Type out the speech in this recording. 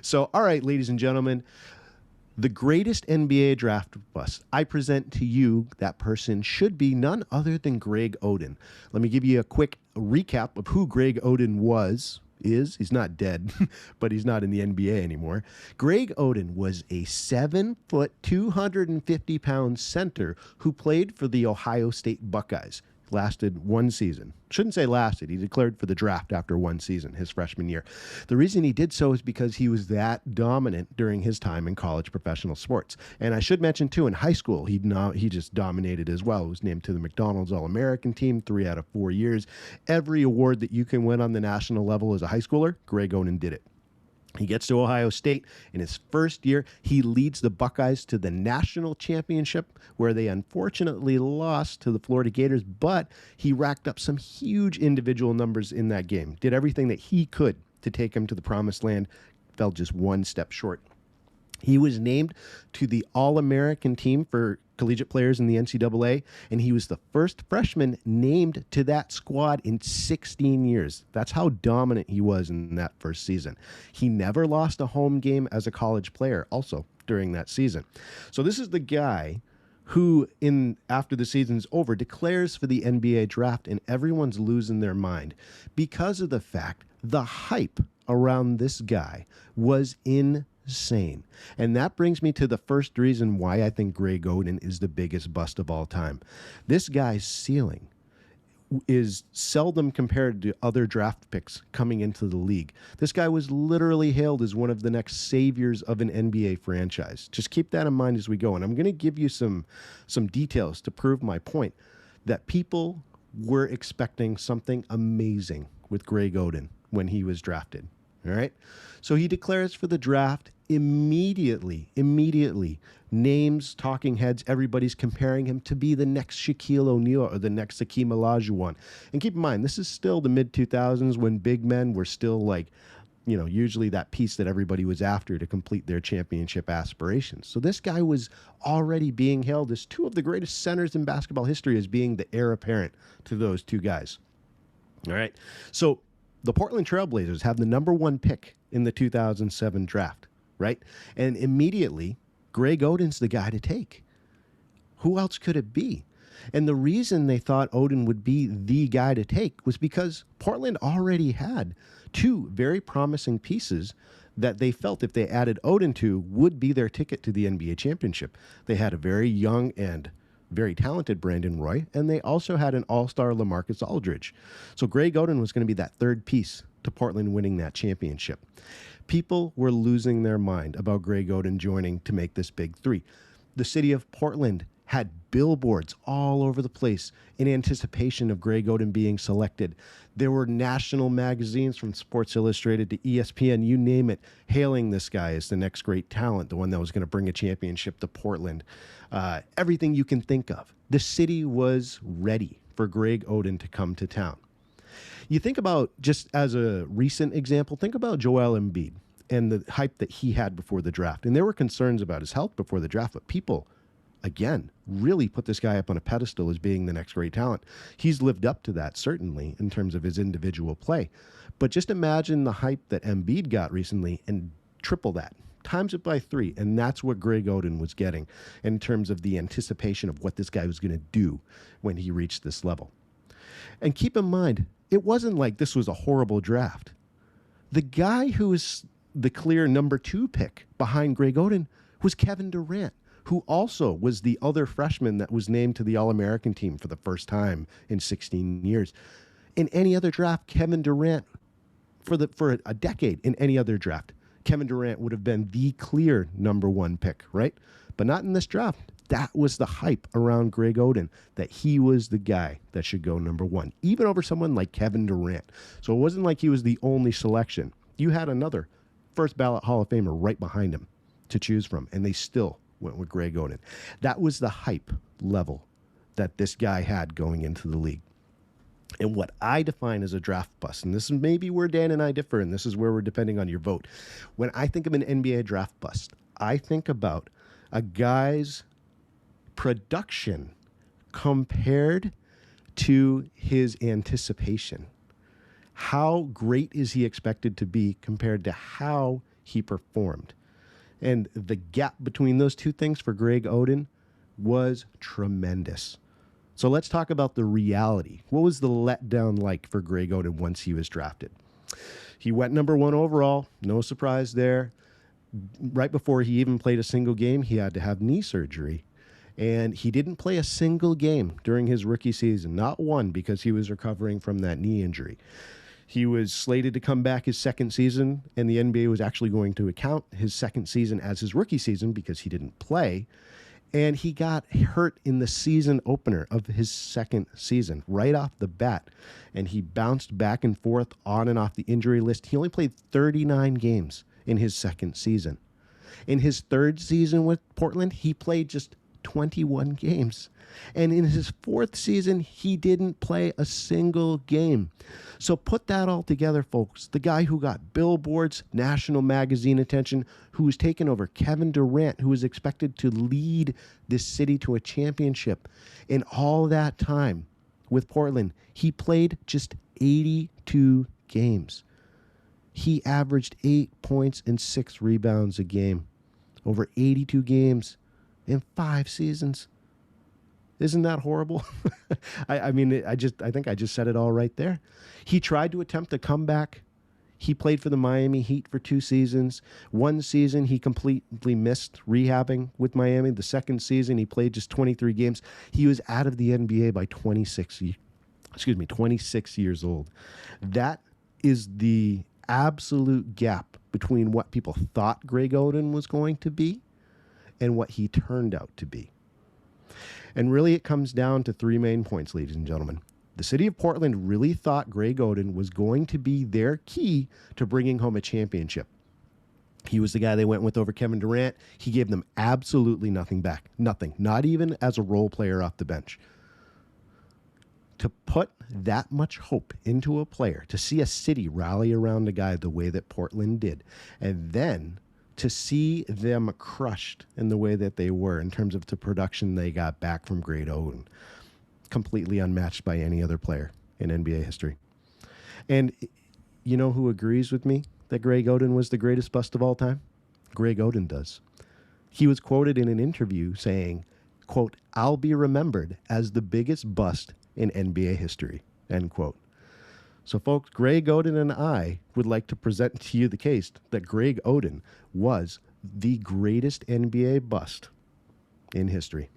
So, all right, ladies and gentlemen, the greatest NBA draft bust. I present to you that person should be none other than Greg Oden. Let me give you a quick recap of who Greg Oden was. He's not dead, but he's not in the NBA anymore. Greg Oden was a 7-foot, 250-pound center who played for the Ohio State Buckeyes. Lasted one season. Shouldn't say lasted. He declared for the draft after one season, his freshman year. The reason he did so is because he was that dominant during his time in college professional sports. And I should mention, too, in high school, he just dominated as well. He was named to the McDonald's All-American team 3 out of 4 years. Every award that you can win on the national level as a high schooler, Greg Oden did it. He gets to Ohio State. In his first year, he leads the Buckeyes to the national championship, where they unfortunately lost to the Florida Gators, but he racked up some huge individual numbers in that game, did everything that he could to take him to the promised land, fell just one step short. He was named to the All-American team for collegiate players in the NCAA, and he was the first freshman named to that squad in 16 years. That's how dominant he was in that first season. He never lost a home game as a college player also during that season. So this is the guy who, after the season's over, declares for the NBA draft, and everyone's losing their mind because of the fact the hype around this guy was insane. And that brings me to the first reason why I think Greg Oden is the biggest bust of all time. This guy's ceiling is seldom compared to other draft picks coming into the league. This guy was literally hailed as one of the next saviors of an NBA franchise. Just keep that in mind as we go. And I'm going to give you some details to prove my point that people were expecting something amazing with Greg Oden when he was drafted. All right. So he declares for the draft immediately. Names, talking heads, everybody's comparing him to be the next Shaquille O'Neal or the next Hakeem Olajuwon. And keep in mind, this is still the mid-2000s when big men were still usually that piece that everybody was after to complete their championship aspirations. So this guy was already being hailed as two of the greatest centers in basketball history as being the heir apparent to those two guys. All right. So the Portland Trailblazers have the number 1 pick in the 2007 draft, right? And immediately, Greg Oden's the guy to take. Who else could it be? And the reason they thought Oden would be the guy to take was because Portland already had 2 very promising pieces that they felt if they added Oden to would be their ticket to the NBA championship. They had a very young and very talented Brandon Roy, and they also had an all-star LaMarcus Aldridge. So Greg Oden was going to be that third piece to Portland winning that championship. People were losing their mind about Greg Oden joining to make this big 3. The city of Portland had billboards all over the place in anticipation of Greg Oden being selected. There were national magazines from Sports Illustrated to ESPN, you name it, hailing this guy as the next great talent, the one that was going to bring a championship to Portland. Everything you can think of. The city was ready for Greg Oden to come to town. You think about, just as a recent example, think about Joel Embiid and the hype that he had before the draft. And there were concerns about his health before the draft, but people, again, really put this guy up on a pedestal as being the next great talent. He's lived up to that, certainly, in terms of his individual play. But just imagine the hype that Embiid got recently and triple that. Times it by 3, and that's what Greg Oden was getting in terms of the anticipation of what this guy was going to do when he reached this level. And keep in mind, it wasn't like this was a horrible draft. The guy who was the clear number 2 pick behind Greg Oden was Kevin Durant, who also was the other freshman that was named to the All-American team for the first time in 16 years. In any other draft, Kevin Durant, for a decade in any other draft, Kevin Durant would have been the clear number 1 pick, right? But not in this draft. That was the hype around Greg Oden, that he was the guy that should go number 1, even over someone like Kevin Durant. So it wasn't like he was the only selection. You had another first ballot Hall of Famer right behind him to choose from, and they still went with Greg Oden. That was the hype level that this guy had going into the league. And what I define as a draft bust, and this is maybe where Dan and I differ, and this is where we're depending on your vote. When I think of an NBA draft bust, I think about a guy's production compared to his anticipation. How great is he expected to be compared to how he performed? And the gap between those two things for Greg Oden was tremendous. So let's talk about the reality. What was the letdown like for Greg Oden once he was drafted? He went number 1 overall. No surprise there. Right before he even played a single game, he had to have knee surgery. And he didn't play a single game during his rookie season, not one, because he was recovering from that knee injury. He was slated to come back his second season, and the NBA was actually going to account his second season as his rookie season because he didn't play. And he got hurt in the season opener of his second season right off the bat. And he bounced back and forth on and off the injury list. He only played 39 games in his second season. In his third season with Portland, he played just 21 games. And in his fourth season, he didn't play a single game. So put that all together, folks. The guy who got billboards, national magazine attention, who was taken over Kevin Durant, who was expected to lead this city to a championship. In all that time with Portland, he played just 82 games. He averaged 8 points and 6 rebounds a game over 82 games in 5 seasons. Isn't that horrible? I think I just said it all right there. He tried to attempt a comeback. He played for the Miami Heat for 2 seasons. 1 season, he completely missed rehabbing with Miami. The second season, he played just 23 games. He was out of the NBA by 26 years old. That is the absolute gap between what people thought Greg Oden was going to be and what he turned out to be. And really, it comes down to 3 main points, ladies and gentlemen. The city of Portland really thought Greg Oden was going to be their key to bringing home a championship. He was the guy they went with over Kevin Durant. He gave them absolutely nothing back. Nothing. Not even as a role player off the bench. To put that much hope into a player, to see a city rally around a guy the way that Portland did, and then to see them crushed in the way that they were in terms of the production they got back from Greg Oden, completely unmatched by any other player in NBA history. And you know who agrees with me that Greg Oden was the greatest bust of all time? Greg Oden does. He was quoted in an interview saying, quote, "I'll be remembered as the biggest bust in NBA history," end quote. So, folks, Greg Oden and I would like to present to you the case that Greg Oden was the greatest NBA bust in history.